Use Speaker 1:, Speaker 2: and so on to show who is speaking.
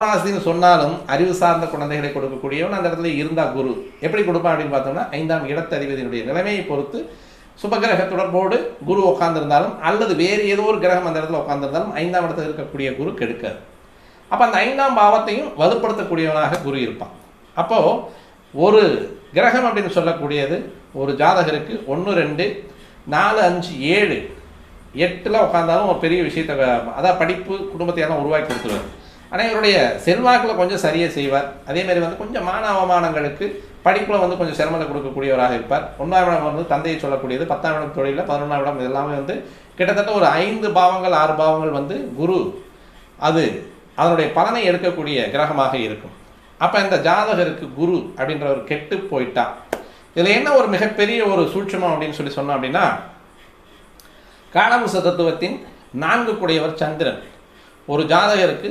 Speaker 1: ஆசின்னு சொன்னாலும் அறிவு சார்ந்த குழந்தைகளை கொடுக்கக்கூடியவன் அந்த இடத்துல இருந்தால் குரு எப்படி கொடுப்பான் அப்படின்னு பார்த்தோம்னா 5ஆம் இடத்ததிபதியினுடைய நிலைமையை பொறுத்து சுபகிரக தொடர்போடு குரு உட்கார்ந்திருந்தாலும் அல்லது வேறு ஏதோ ஒரு கிரகம் அந்த இடத்துல உட்கார்ந்திருந்தாலும் 5ஆம் இடத்துல இருக்கக்கூடிய குரு கெடுக்காது. அப்போ அந்த 5ஆம் பாவத்தையும் வலுப்படுத்தக்கூடியவனாக குரு இருப்பான். அப்போது ஒரு கிரகம் அப்படின்னு சொல்லக்கூடியது ஒரு ஜாதகருக்கு 1, 2, 4, 5, 7, 8 உட்கார்ந்தாலும் ஒரு பெரிய விஷயத்தை அதான் படிப்பு குடும்பத்தையெல்லாம் உருவாக்கி கொடுத்துருவார். ஆனால் இவருடைய செல்வாக்கில் கொஞ்சம் சரியாக செய்வார். அதேமாதிரி கொஞ்சம் மான அவமானங்களுக்கு படிப்பில் கொஞ்சம் சிரமத்தை கொடுக்கக்கூடியவராக இருப்பார். 1ஆம் இடம் தந்தையை சொல்லக்கூடியது, 10ஆம் இடம் தொழிலில், 11ஆம் இடம் இதெல்லாமே கிட்டத்தட்ட ஒரு 5 பாவங்கள் 6 பாவங்கள் குரு அது அதனுடைய பலனை எடுக்கக்கூடிய கிரகமாக இருக்கும். அப்போ இந்த ஜாதகருக்கு குரு அப்படின்ற ஒரு கெட்டு போயிட்டா இதில் என்ன ஒரு மிகப்பெரிய ஒரு சூட்சமம் அப்படின்னு சொன்னோம் அப்படின்னா, காலபுருஷ தத்துவத்தின் 4 கூடையவர் சந்திரன் ஒரு ஜாதகருக்கு